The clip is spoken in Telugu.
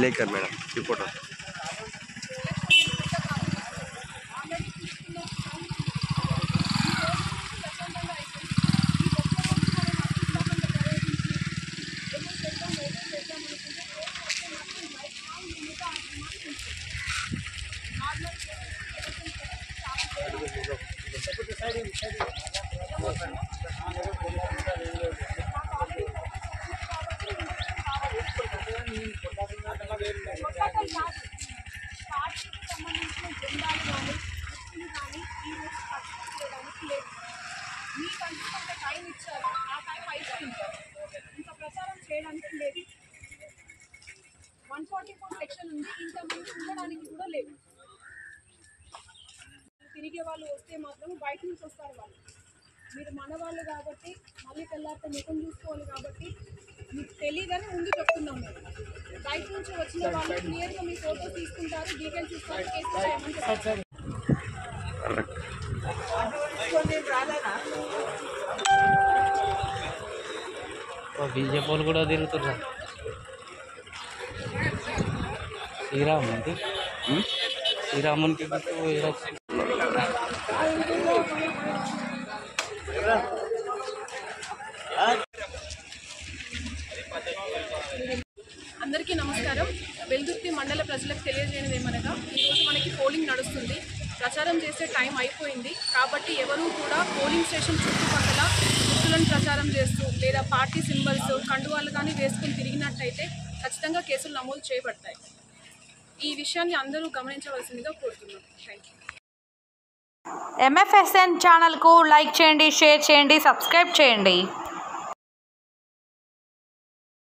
విలేకర్ మేడం, రిపోర్టర్. టైం ఇచ్చారు, ఆ టైం అయిపోయింటారు. ఇంకా ప్రచారం చేయడానికి లేదు. 144 సెక్షన్ ఉంది, ఇంతమంది ఉండడానికి కూడా లేదు. తిరిగే వాళ్ళు వస్తే మాత్రం బయట నుంచి వస్తారు వాళ్ళు. మీరు మన వాళ్ళు కాబట్టి మళ్ళీ తెల్లారితే ముఖం చూసుకోవాలి కాబట్టి మీకు తెలియదని ముందు చెప్తున్నాం. మేము బయట నుంచి వచ్చిన వాళ్ళు క్లియర్గా మీ ఫోటో తీసుకుంటారు, డీటెయిల్స్ ఇస్తారు, కేసు చేయమని చెప్తారు. బీజేపీ కూడా తిరుగుతున్నారు. శ్రీరామునికి అందరికీ నమస్కారం. వెల్దుర్తి మండల ప్రజలకు తెలియజేయనిది ఏమనగా, ఈరోజు మనకి పోలింగ్ నడుస్తుంది. ప్రచారం చేసే టైం అయిపోయింది కాబట్టి ఎవరూ కూడా పోలింగ్ స్టేషన్ చుట్టుపక్కల గుర్తులను ప్రచారం చేస్తూ లేదా పార్టీ సింబల్స్ కండువాలు కానీ వేసుకుని తిరిగినట్టయితే ఖచ్చితంగా కేసులు నమోదు చేయబడతాయి. ఈ విషయాన్ని అందరూ గమనించవలసిందిగా కోరుతున్నాం. Thank you. MFSN ఛానల్కు లైక్ చేయండి, షేర్ చేయండి, సబ్స్క్రైబ్ చేయండి.